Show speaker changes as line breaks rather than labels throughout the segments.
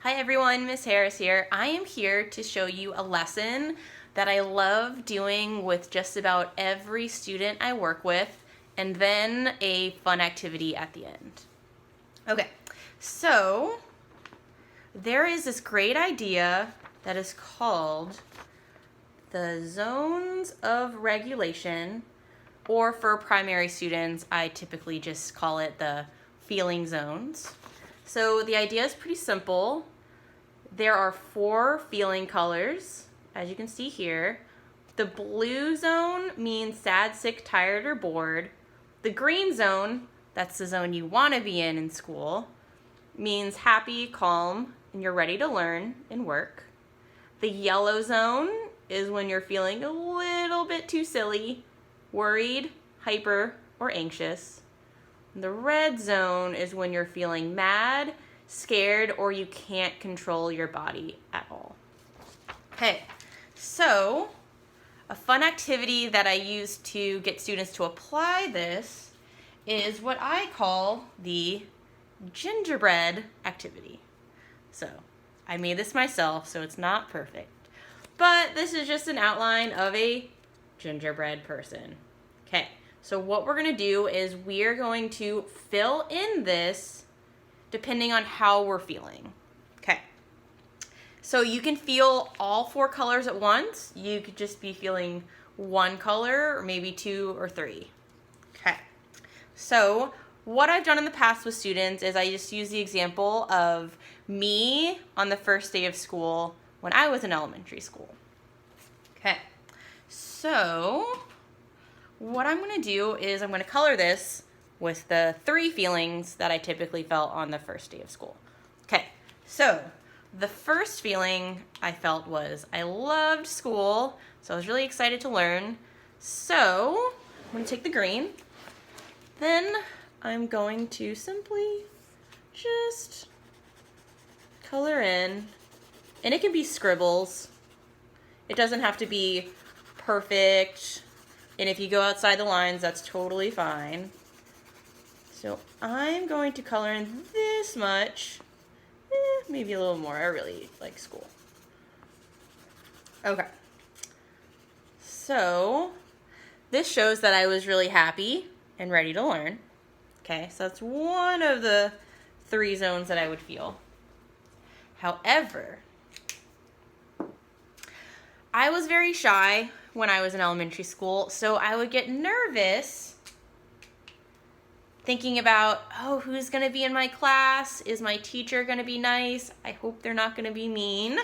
Hi everyone, Miss Harris here. I am here to show you a lesson that I love doing with just about every student I work with, and then a fun activity at the end. Okay, so there is this great idea that is called the zones of regulation, or for primary students, I typically just call it the feeling zones. So the idea is pretty simple. There are 4 feeling colors, as you can see here. The blue zone means sad, sick, tired, or bored. The green zone, that's the zone you want to be in school, means happy, calm, and you're ready to learn and work. The yellow zone is when you're feeling a little bit too silly, worried, hyper, or anxious. The red zone is when you're feeling mad, scared, or you can't control your body at all. Okay, so a fun activity that I use to get students to apply this is what I call the gingerbread activity. So I made this myself, so it's not perfect, but this is just an outline of a gingerbread person. Okay, so what we're gonna do is we're going to fill in this depending on how we're feeling. Okay, so you can feel all 4 colors at once. You could just be feeling 1 color, or maybe 2 or 3. Okay, so what I've done in the past with students is I just use the example of me on the first day of school when I was in elementary school. Okay, so what I'm going to do is I'm going to color this with the 3 feelings that I typically felt on the first day of school. Okay, so the first feeling I felt was I loved school, so I was really excited to learn. So I'm going to take the green. Then I'm going to simply just color in, and it can be scribbles. It doesn't have to be perfect. And if you go outside the lines, that's totally fine. So I'm going to color in this much, maybe a little more. I really like school. Okay. So this shows that I was really happy and ready to learn. Okay, so that's one of the 3 zones that I would feel. However, I was very shy when I was in elementary school, so I would get nervous thinking about, oh, who's going to be in my class? Is my teacher going to be nice? I hope they're not going to be mean.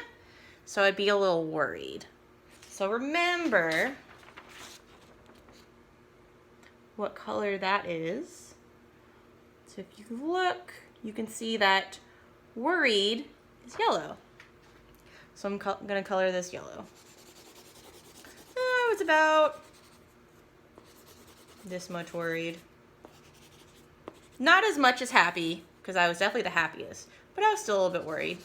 So I'd be a little worried. So remember what color that is. So if you look, you can see that worried is yellow. So I'm going to color this yellow. I was about this much worried. Not as much as happy, because I was definitely the happiest, but I was still a little bit worried.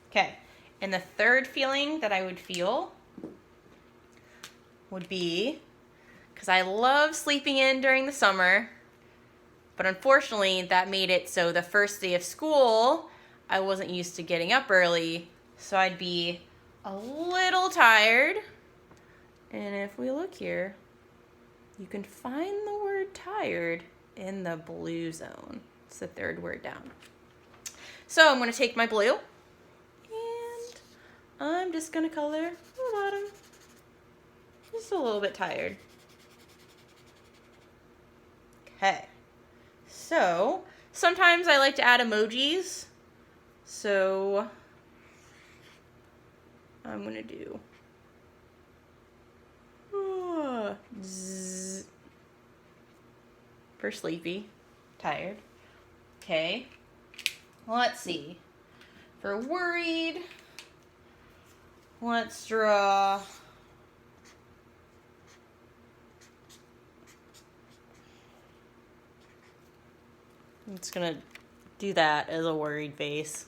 Okay, and the third feeling that I would feel would be, because I love sleeping in during the summer, but unfortunately that made it so the first day of school, I wasn't used to getting up early, so I'd be a little tired. And if we look here, you can find the word tired in the blue zone. It's the 3rd word down. So I'm going to take my blue, and I'm just going to color the bottom. Just a little bit tired. Okay. So sometimes I like to add emojis. So I'm going to do zzz for sleepy, tired. Okay, let's see. For worried, let's draw I'm just gonna do that as a worried face.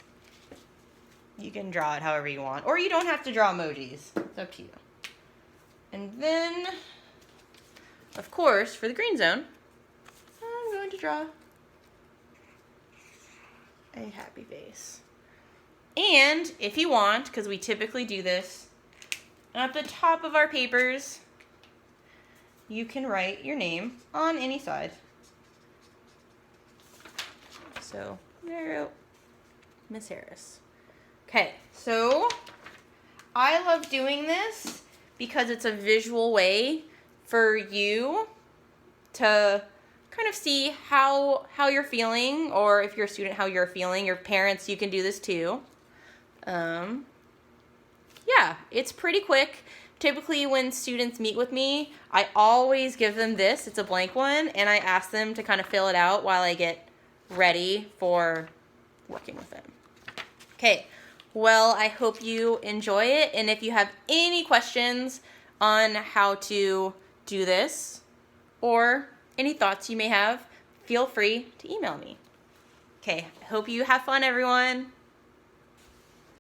You can draw it however you want, or you don't have to draw emojis. It's up to you. And then, of course, for the green zone, I'm going to draw a happy face. And if you want, because we typically do this, at the top of our papers, you can write your name on any side. So, there you go. Miss Harris. Okay, so I love doing this because it's a visual way for you to kind of see how you're feeling, or if you're a student, how you're feeling. Your parents, you can do this too. Yeah, it's pretty quick. Typically when students meet with me, I always give them this. It's a blank one, and I ask them to kind of fill it out while I get ready for working with them. Okay, well, I hope you enjoy it, and if you have any questions on how to do this, or any thoughts you may have, feel free to email me. Okay, I hope you have fun, everyone.